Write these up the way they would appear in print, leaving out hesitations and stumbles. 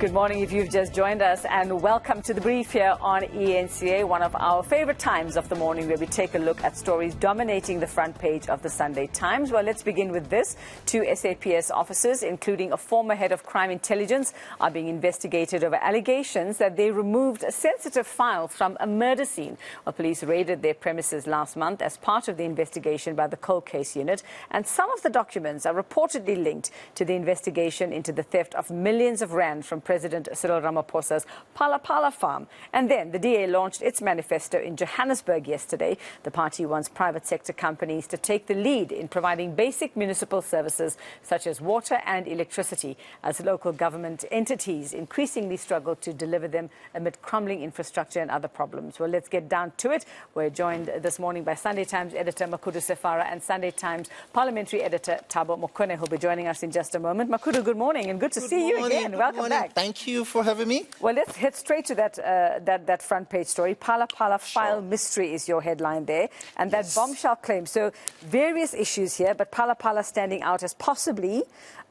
Good morning if you've just joined us, and welcome to the brief here on eNCA, one of our favorite times of the morning where we take a look at stories dominating the front page of the Sunday Times. Well, let's begin with this. 2 SAPS officers, including a former head of crime intelligence, are being investigated over allegations that they removed sensitive files from a murder scene. Well, police raided their premises last month as part of the investigation by the Cold Case Unit, and some of the documents are reportedly linked to the investigation into the theft of millions of rand from President Cyril Ramaphosa's Phala farm. And then the DA launched its manifesto in Johannesburg yesterday. The party wants private sector companies to take the lead in providing basic municipal services such as water and electricity, as local government entities increasingly struggle to deliver them amid crumbling infrastructure and other problems. Well, let's get down to it. We're joined this morning by Sunday Times editor Makhudu Sefara and Sunday Times parliamentary editor Thabo Mokone, who'll be joining us in just a moment. Makhudu, good morning and good to see you again. Welcome back. Thank you for having me. Well, let's head straight to that front page story. Files Mystery is your headline there, and that bombshell claim. So various issues here, but Phala standing out as possibly,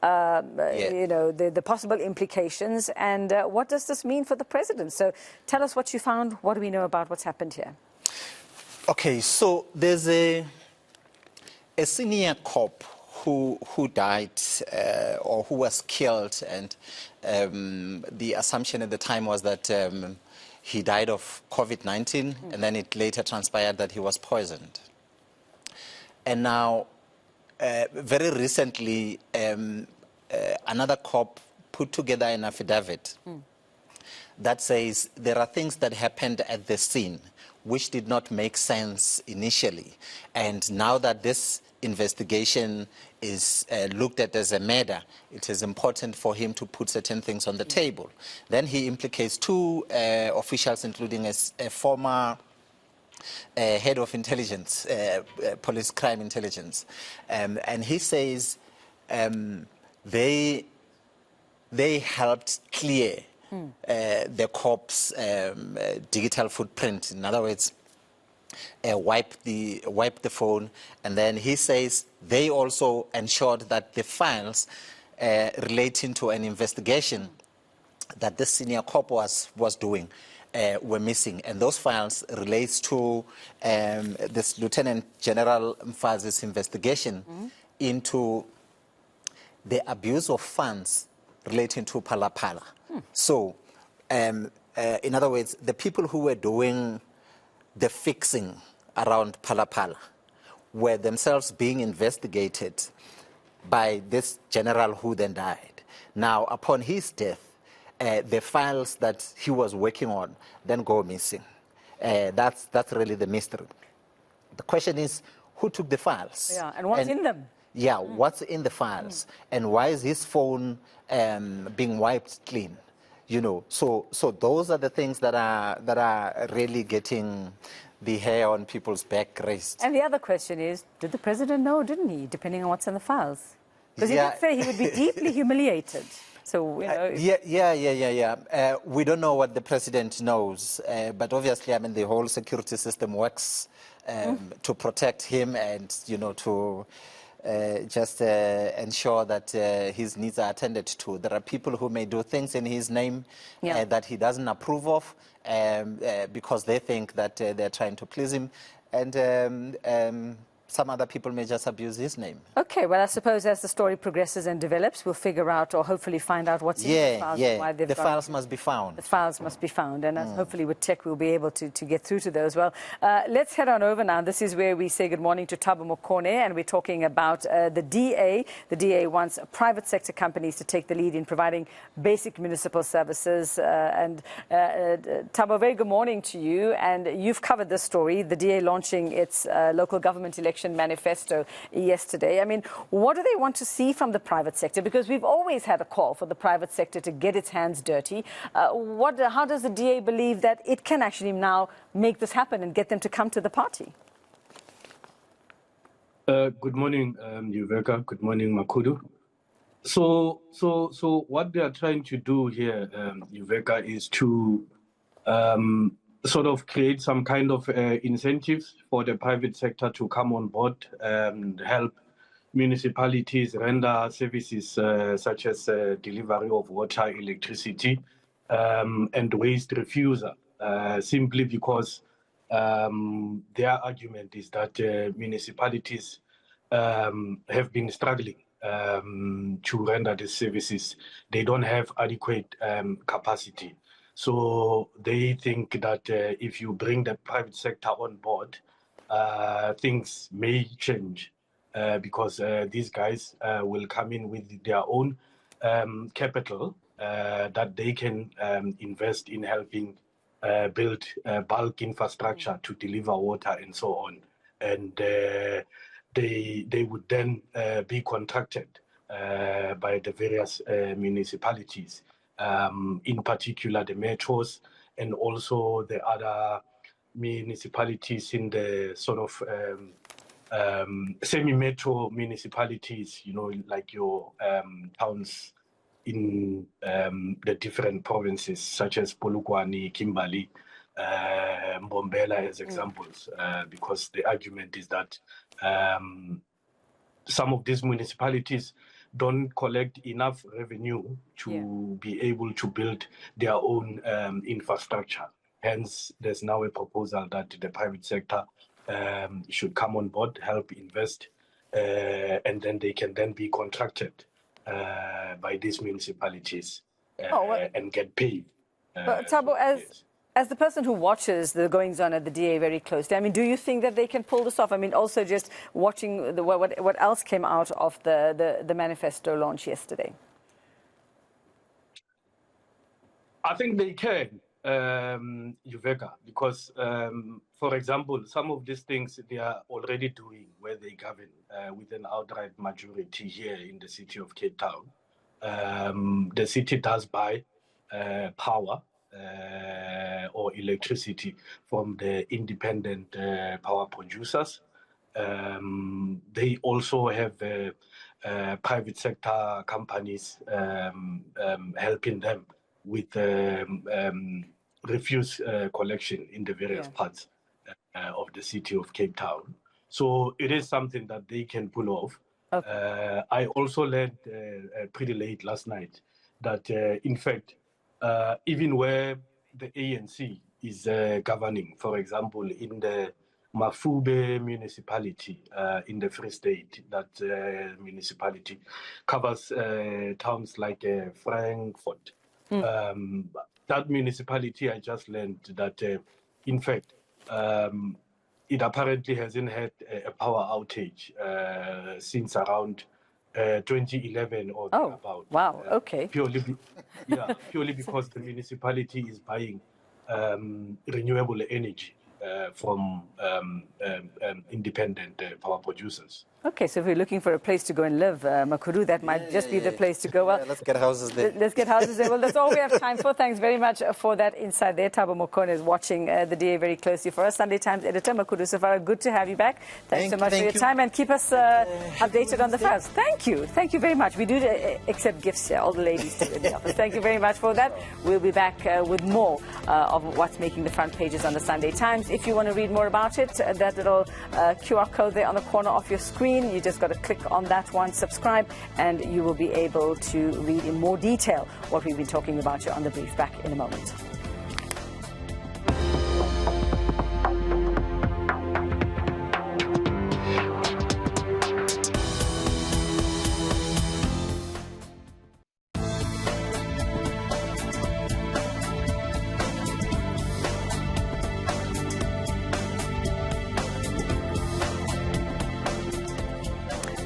you know, the possible implications. And what does this mean for the president? So tell us what you found. What do we know about what's happened here? Okay, so there's a senior cop who died or who was killed, and the assumption at the time was that he died of COVID-19, and then it later transpired that he was poisoned. And now, very recently, another cop put together an affidavit that says there are things that happened at the scene which did not make sense initially, and now that this investigation is looked at as a murder, it is important for him to put certain things on the table. Then he implicates 2 officials, including a former head of intelligence, police crime intelligence. And he says they helped clear the cops' digital footprint. In other words, wipe the phone, and then he says they also ensured that the files relating to an investigation that the senior cop was doing were missing, and those files relates to this Lieutenant General Mfazi's investigation into the abuse of funds relating to Phala. So, in other words, the people who were doing the fixing around Phala were themselves being investigated by this general who then died. Now, upon his death, the files that he was working on then go missing. That's really the mystery. The question is, who took the files? Yeah, and what's in them? Yeah, what's in the files? And why is his phone being wiped clean? You know, so those are the things that are really getting the hair on people's back raised. And the other question is, did the president know, didn't he, depending on what's in the files? Because he did say he would be deeply humiliated. So, you know... Yeah. We don't know what the president knows, but obviously, I mean, the whole security system works to protect him and, you know, to... just ensure that his needs are attended to. There are people who may do things in his name that he doesn't approve of because they think that they're trying to please him, and some other people may just abuse his name. Okay, well, I suppose as the story progresses and develops, we'll figure out or hopefully find out what's in the files. And why the files must be found. The files must be found, and hopefully with tech we'll be able to get through to those. Well, let's head on over now. This is where we say good morning to Thabo Mokone, and we're talking about the DA. The DA wants private sector companies to take the lead in providing basic municipal services. And Thabo, very good morning to you, and you've covered this story, the DA launching its local government election manifesto yesterday. I mean, what do they want to see from the private sector? Because we've always had a call for the private sector to get its hands dirty. How does the DA believe that it can actually now make this happen and get them to come to the party? Good morning, Uveka. Good morning, Makhudu. So what they are trying to do here, Uveka, is to sort of create some kind of incentives for the private sector to come on board and help municipalities render services such as delivery of water, electricity, and waste refusal, simply because their argument is that municipalities have been struggling to render these services. They don't have adequate capacity. So they think that if you bring the private sector on board, things may change because these guys will come in with their own capital that they can invest in helping build bulk infrastructure to deliver water and so on. And they would then be contracted by the various municipalities, in particular the metros and also the other municipalities in the sort of semi-metro municipalities, you know, like your towns in the different provinces, such as Polokwane, Kimberley, Mbombela as examples, because the argument is that some of these municipalities don't collect enough revenue to be able to build their own infrastructure. Hence, there's now a proposal that the private sector should come on board, help invest, and then they can then be contracted by these municipalities and get paid. Thabo, as the person who watches the goings-on at the DA very closely, I mean, do you think that they can pull this off? I mean, also just watching what else came out of the manifesto launch yesterday. I think they can, Uveka, because, for example, some of these things they are already doing where they govern with an outright majority here in the city of Cape Town. The city does buy power or electricity from the independent power producers. They also have private sector companies helping them with refuse collection in the various parts of the city of Cape Town. So it is something that they can pull off. Okay. I also learned pretty late last night that, in fact, even where the ANC is governing, for example, in the Mafube municipality in the Free State, that municipality covers towns like Frankfurt. That municipality, I just learned that, in fact, it apparently hasn't had a power outage since around 2011 or thereabout. Wow, okay. Purely because the municipality is buying renewable energy from independent power producers. Okay, so if we're looking for a place to go and live, Makhudu, that might just be the place to go. Well, let's get houses there. Let's get houses there. Well, that's all we have time for. Thanks very much for that insight there. Thabo Mokone is watching the DA very closely for us. Sunday Times editor, Makhudu Sefara, good to have you back. Thanks so much for your time, and keep us updated on the files. Thank you. Thank you very much. We do accept gifts here, all the ladies do in the office. Thank you very much for that. We'll be back with more of what's making the front pages on the Sunday Times. If you want to read more about it, that little QR code there on the corner of your screen, you just got to click on that one, subscribe, and you will be able to read in more detail what we've been talking about here on The Brief. Back in a moment.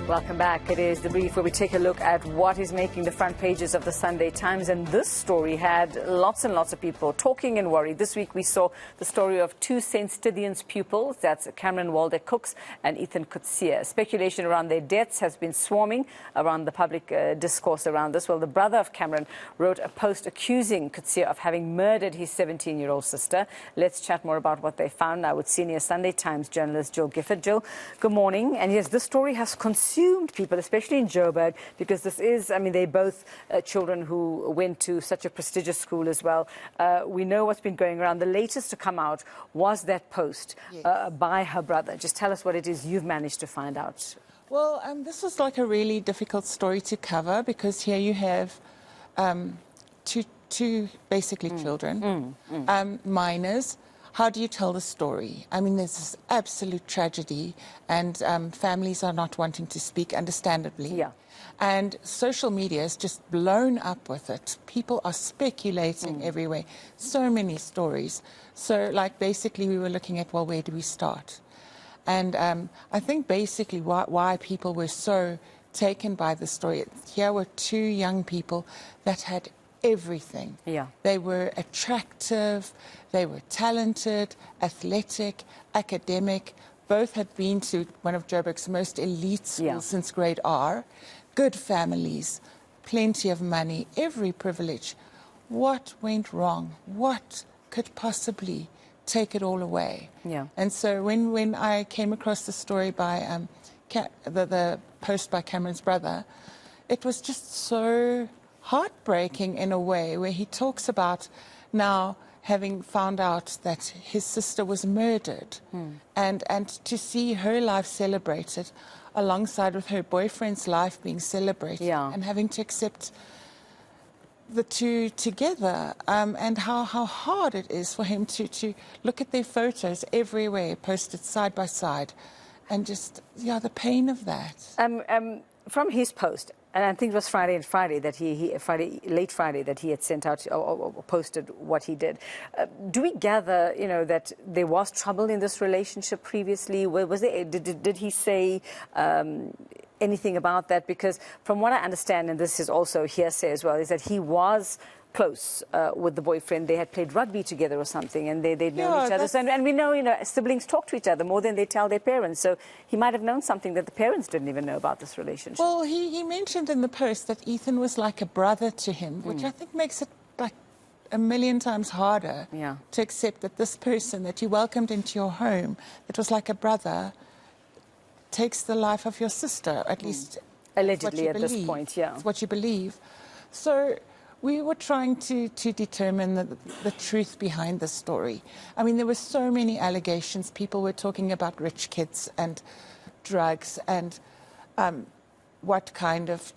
Welcome back. It is The Brief, where we take a look at what is making the front pages of the Sunday Times. And this story had lots and lots of people talking and worried. This week we saw the story of two St. Stithians pupils. That's Cameron Waldeck-Cooks and Ethan Coetzee. Speculation around their deaths has been swarming around the public discourse around this. Well, the brother of Cameron wrote a post accusing Coetzee of having murdered his 17-year-old sister. Let's chat more about what they found now with senior Sunday Times journalist Gill Gifford. Gill, good morning. And yes, this story has consumed people, especially in Joburg, because this is, I mean, they're both children who went to such a prestigious school as well. We know what's been going around. The latest to come out was that post by her brother. Just tell us what it is you've managed to find out. Well, this was like a really difficult story to cover because here you have two basically children, minors. How do you tell the story? I mean, there's this absolute tragedy, and families are not wanting to speak, understandably. Yeah. And social media is just blown up with it. People are speculating everywhere. So many stories. So, like, basically, we were looking at, well, where do we start? And I think basically why people were so taken by the story, here were two young people that had everything. Yeah. They were attractive, they were talented, athletic, academic. Both had been to one of Joburg's most elite schools since grade R. Good families, plenty of money, every privilege. What went wrong? What could possibly take it all away? Yeah. And so when I came across the story by the post by Cameron's brother, it was just so heartbreaking in a way, where he talks about now having found out that his sister was murdered, and to see her life celebrated alongside with her boyfriend's life being celebrated, and having to accept the two together, and how hard it is for him to look at their photos everywhere, posted side by side, and just, the pain of that. From his post, and I think it was late Friday that he had sent out or posted what he did. Do we gather, that there was trouble in this relationship previously? Was there? Did he say anything about that? Because from what I understand, and this is also hearsay as well, is that he was close with the boyfriend. They had played rugby together or something, and they'd known each other. So, and we know, siblings talk to each other more than they tell their parents. So he might have known something that the parents didn't even know about this relationship. Well, he mentioned in the post that Ethan was like a brother to him, which I think makes it like a million times harder to accept that this person that you welcomed into your home, that was like a brother, takes the life of your sister, at least allegedly at this point. It's what you believe. So we were trying to determine the truth behind the story. I mean, there were so many allegations. People were talking about rich kids and drugs and what kind of,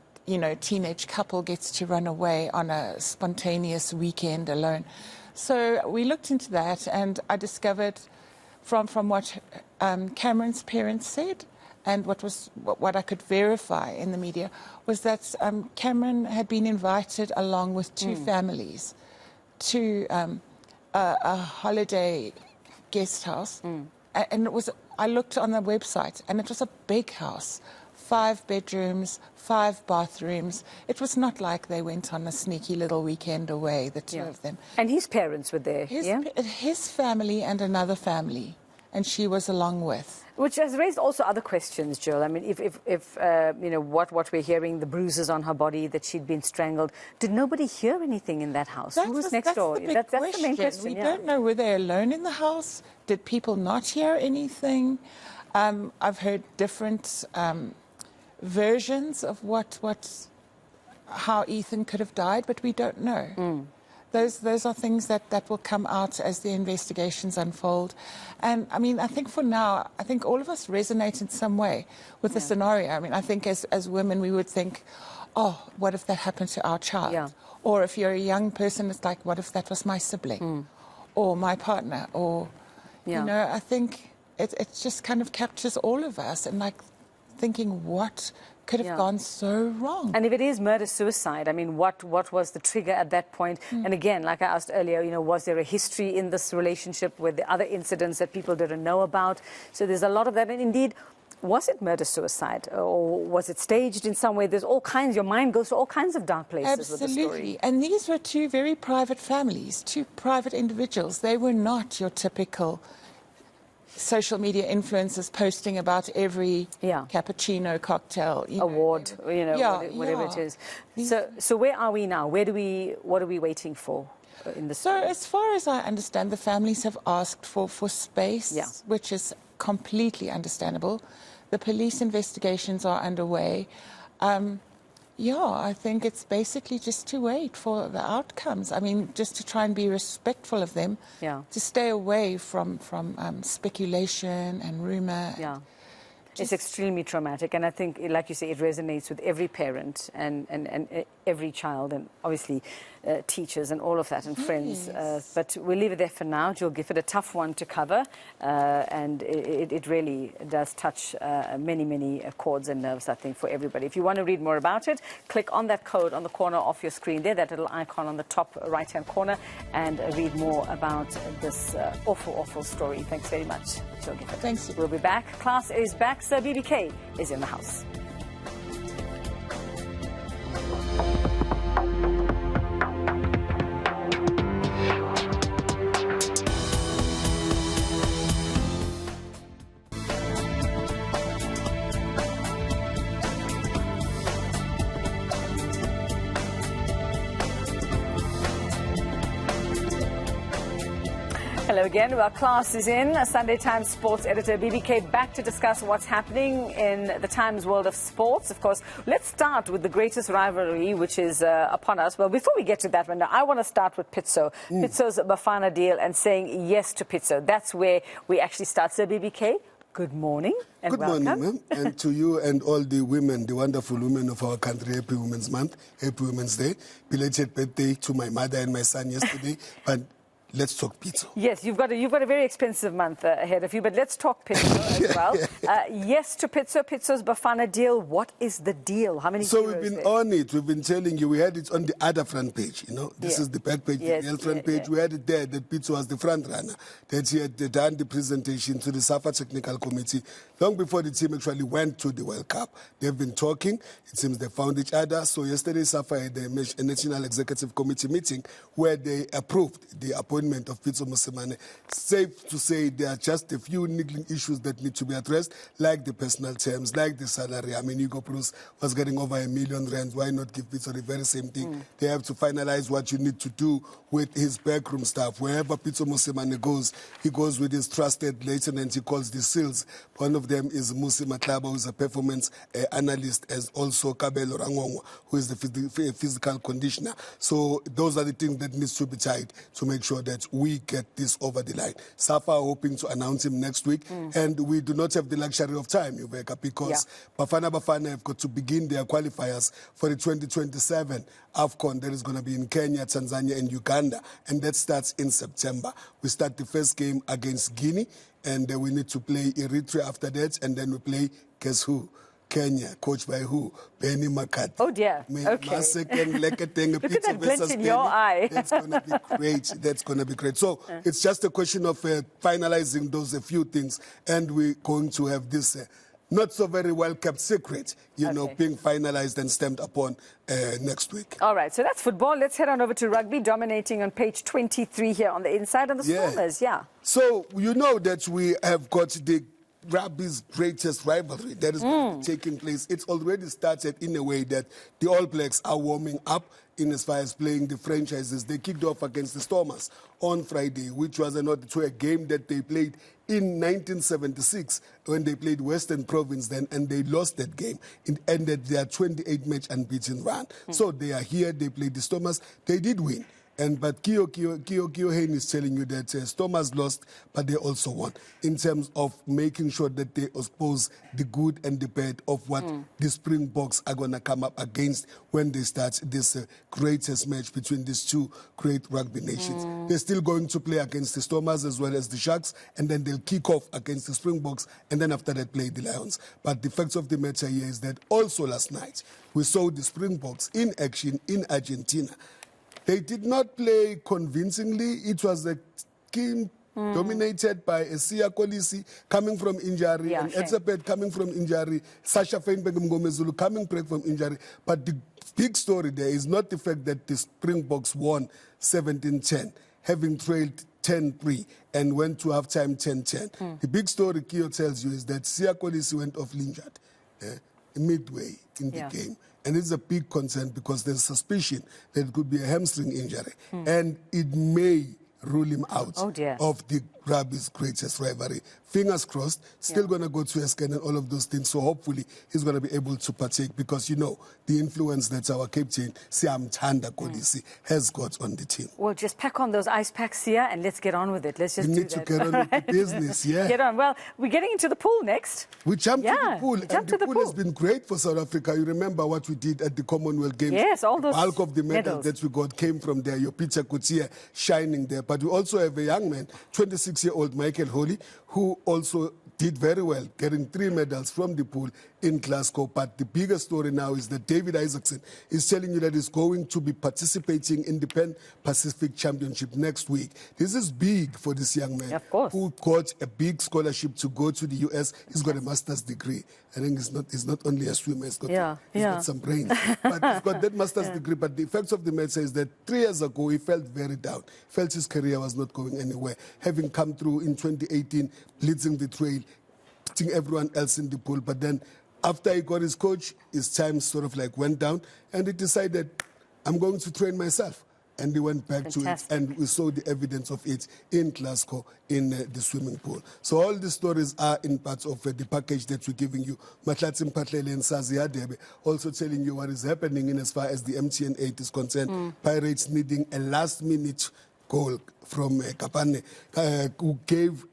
teenage couple gets to run away on a spontaneous weekend alone. So we looked into that, and I discovered from what Cameron's parents said, and what I could verify in the media was that Cameron had been invited along with two families to a holiday guest house. And I looked on the website, and it was a big house, 5 bedrooms, 5 bathrooms. It was not like they went on a sneaky little weekend away, the two of them. And his parents were there, His family and another family, and she was along with. Which has raised also other questions, Jill. I mean, if what we're hearing, the bruises on her body, that she'd been strangled, did nobody hear anything in that house? Who was next door? That's the main question. We don't know, were they alone in the house? Did people not hear anything? I've heard different versions of how Ethan could have died, but we don't know. Those are things that will come out as the investigations unfold. And, I mean, I think for now, all of us resonate in some way with the scenario. I mean, I think as women, we would think, oh, what if that happened to our child? Yeah. Or if you're a young person, it's like, what if that was my sibling? Or my partner? Or, I think it just kind of captures all of us, and like thinking, what could have gone so wrong? And if it is murder-suicide, I mean, what was the trigger at that point? And again, like I asked earlier, was there a history in this relationship with the other incidents that people didn't know about? So there's a lot of that. And indeed, was it murder-suicide, or was it staged in some way? There's all kinds, your mind goes to all kinds of dark places with the story. Absolutely. And these were two very private families, two private individuals. They were not your typical social media influencers posting about every cappuccino cocktail award, whatever it is. So where are we now? What are we waiting for in the story? So as far as I understand, the families have asked for space, which is completely understandable. The police investigations are underway. I think it's basically just to wait for the outcomes. I mean, just to try and be respectful of them, to stay away from speculation and rumor. It's extremely traumatic, and I think, like you say, it resonates with every parent and every child, and obviously teachers and all of that, and friends. But we'll leave it there for now. Gill Gifford, a tough one to cover, and it really does touch many chords and nerves, I think, for everybody. If you want to read more about it, click on that code on the corner of your screen there, that little icon on the top right-hand corner, and read more about this awful story. Thanks very much, Gill Gifford. Thanks. We'll be back. Class is back. Sir BBK is in the house. Hello again. Well, class is in. Sunday Times sports editor BBK back to discuss what's happening in the Times world of sports. Of course, let's start with the greatest rivalry, which is upon us. Well, before we get to that one, I want to start with Pitso. Pitso's Bafana deal and saying yes to Pitso. That's where we actually start. So, BBK, good morning and welcome. Good morning, ma'am. And to you and all the women, the wonderful women of our country, Happy Women's Month, Happy Women's Day. Belated birthday to my mother and my son yesterday. But let's talk Pitso. Yes, you've got a very expensive month ahead of you, but let's talk Pitso as well. Yes to Pitso, Pitso's Bafana deal. What is the deal? How many So euros we've been there? on it. We've been telling you. We had it on the other front page. You know, this is the back page, Yes, the real front page. We had it there that Pitso was the front runner. That he had done the presentation to the SAFA Technical Committee long before the team actually went to the World Cup. They've been talking. It seems they found each other. So yesterday, SAFA had a National Executive Committee meeting where they approved the appointment of Pitso Mosimane. Safe to say there are just a few niggling issues that need to be addressed, like the personal terms, like the salary. I mean, Hugo Bruce was getting over R1 million. Why not give Pitso the very same thing? They have to finalize what you need to do with his backroom staff. Wherever Pitso Mosimane goes, he goes with his trusted lieutenant. He calls the SEALs. One of them is Musi Matlaba, who is a performance analyst, as also Kabelo Rangongwa, who is the physical conditioner. So those are the things that needs to be tied to make sure that we get this over the line. SAFA are hoping to announce him next week, and we do not have the luxury of time, Uveka, because Bafana have got to begin their qualifiers for the 2027 AFCON that is going to be in Kenya, Tanzania, and Uganda, and that starts in September. We start the first game against Guinea, and we need to play Eritrea after that, and then we play, guess who? Kenya, coached by who? Benny McCarthy. Oh dear. Okay. Look at that glint in your eye. That's going to be great. That's going to be great. So it's just a question of finalizing those a few things, and we're going to have this not so very well kept secret, you know, being finalized and stamped upon next week. All right, so that's football. Let's head on over to rugby, dominating on page 23 here on the inside on the Stormers. So you know that we have got the rugby's greatest rivalry that is going to be taking place. It's already started in a way that the All Blacks are warming up in as far as playing the franchises. They kicked off against the Stormers on Friday, which was a game that they played in 1976 when they played Western Province then, and they lost that game. It ended their 28-match unbeaten run. So they are here, they played the Stormers, they did win. But Kio Hain is telling you that Stormers lost, but they also won in terms of making sure that they expose the good and the bad of what the Springboks are going to come up against when they start this greatest match between these two great rugby nations. They're still going to play against the Stormers as well as the Sharks, and then they'll kick off against the Springboks, and then after that play the Lions. But the fact of the matter here is that also last night we saw the Springboks in action in Argentina. They did not play convincingly. It was a game dominated by Siya Kolisi coming from injury, and Etzebeth coming from injury, Sasha Feinberg-Mngomezulu coming back from injury. But the big story there is not the fact that the Springboks won 17-10, having trailed 10-3 and went to halftime 10-10. The big story Kio tells you is that Siya Kolisi went off injured midway in the game. And it's a big concern because there's suspicion that it could be a hamstring injury. And it may rule him out of the rugby's greatest rivalry. Fingers crossed, still going to go to Esken and all of those things. So hopefully he's going to be able to partake because, you know, the influence that our captain, Siam Chanda Kolisi, has got on the team. Well, just pack on those ice packs here and let's get on with it. Let's just We do need to that. get on with the business, yeah. Get on. Well, we're getting into the pool next. We jumped to the pool, we and jumped the to the pool has pool. been great for South Africa. You remember what we did at the Commonwealth Games? Yes, all those The bulk of the medals medals. that we got came from there. Your Peter Kutia shining there. But we also have a young man, 26-year-old Michael Holy, who also did very well, getting 3 medals from the pool in Glasgow. But the bigger story now is that David Isaacson is telling you that he's going to be participating in the Pan Pacific Championship next week. This is big for this young man, Of course. who got a big scholarship to go to the US. He's got a master's degree. I think he's not only a swimmer, he's got some brains. But he's got that master's degree. But the effects of the matter is that 3 years ago, he felt very down. Felt his career was not going anywhere. Having come through in 2018, blitzing the trail, putting everyone else in the pool. But then after he got his coach, his time sort of like went down. And he decided, I'm going to train myself. And he went back to it, and we saw the evidence of it in Glasgow in the swimming pool. So all the stories are in parts of the package that we're giving you. Matlatim Patlele and Sazi Hadebe also telling you what is happening in as far as the MTN 8 is concerned. Pirates needing a last-minute goal from Kapane, who gave...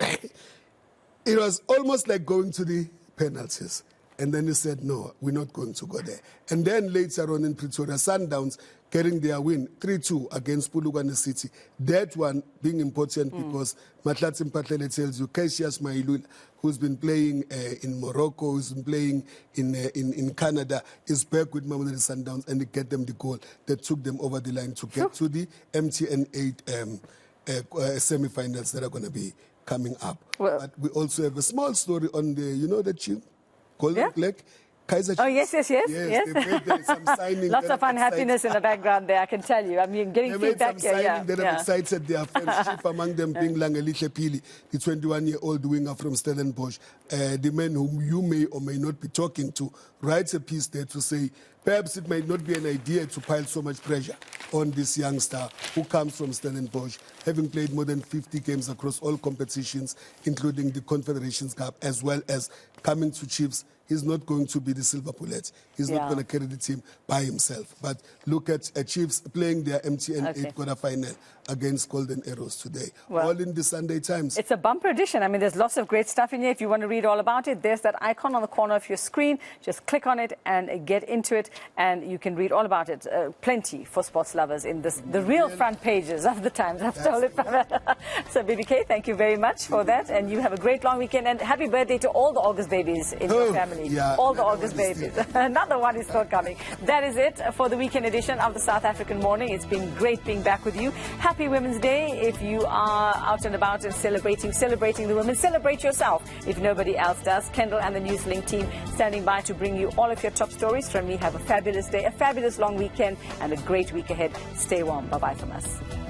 It was almost like going to the penalties. And then he said, no, we're not going to go there. And then later on in Pretoria, Sundowns getting their win 3-2 against Polokwane City. That one being important because Matlatim Patlele tells you Cassius Mailula, who's been playing in Morocco, who's been playing in Canada, is back with Mamelodi Sundowns, and they get them the goal that took them over the line to get to the MTN 8 semi-finals that are going to be coming up. Well, but we also have a small story on the, you know, the chief, Golden Flag. Kaiser Oh, yes. Yes, they made some signing. Lots of unhappiness in the background there, I can tell you. I mean, getting they made feedback some here. signing that have excited their fans, chief among them being Langelihle Pili, the 21-year-old winger from Stellenbosch, the man whom you may or may not be talking to, writes a piece there to say, perhaps it might not be an idea to pile so much pressure on this youngster who comes from Stellenbosch, having played more than 50 games across all competitions, including the Confederations Cup, as well as coming to Chiefs. He's not going to be the silver bullet. He's not going to carry the team by himself. But look at Chiefs playing their MTN 8 quarter-final against Golden Arrows today. Well, all in the Sunday Times. It's a bumper edition. I mean, there's lots of great stuff in here. If you want to read all about it, there's that icon on the corner of your screen. Just click on it and get into it, and you can read all about it. Plenty for sports lovers in this, the real front pages of the Times. I've stole it from her. So, BBK, thank you very much for that, and you have a great long weekend, and happy birthday to all the August babies in your family. Yeah, all the August babies. Another one is still coming. That is it for the weekend edition of the South African Morning. It's been great being back with you. Happy Women's Day. If you are out and about and celebrating the women, celebrate yourself if nobody else does. Kendall and the Newslink team standing by to bring you all of your top stories. From me, have a fabulous day, a fabulous long weekend, and a great week ahead. Stay warm. Bye-bye from us.